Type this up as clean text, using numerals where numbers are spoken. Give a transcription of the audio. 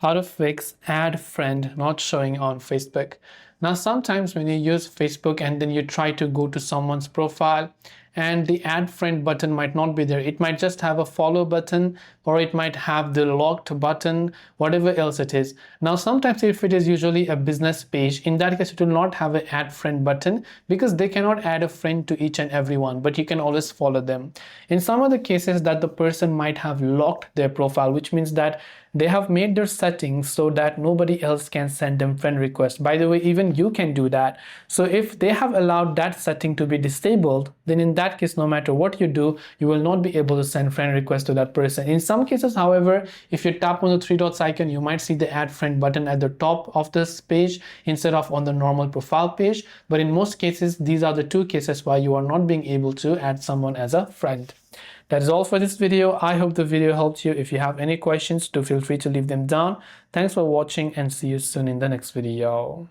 How to fix add friend not showing on Facebook. Now sometimes when you use Facebook and then you try to go to someone's profile and the add friend button might not be there. It might just have a follow button, or it might have the locked button, whatever else it is. Now sometimes if it is usually a business page, in that case it will not have an add friend button because they cannot add a friend to each and every one, but you can always follow them. In some other cases that the person might have locked their profile, which means that they have made their settings so that nobody else can send them friend requests. By the way, even you can do that. So if they have allowed that setting to be disabled, then in that case, no matter what you do, you will not be able to send friend requests to that person. In some cases, however, if you tap on the three dots icon, you might see the add friend button at the top of this page instead of on the normal profile page. But in most cases, these are the two cases why you are not being able to add someone as a friend. That is all for this video. I hope the video helped you. If you have any questions, do feel free to leave them down. Thanks for watching and see you soon in the next video.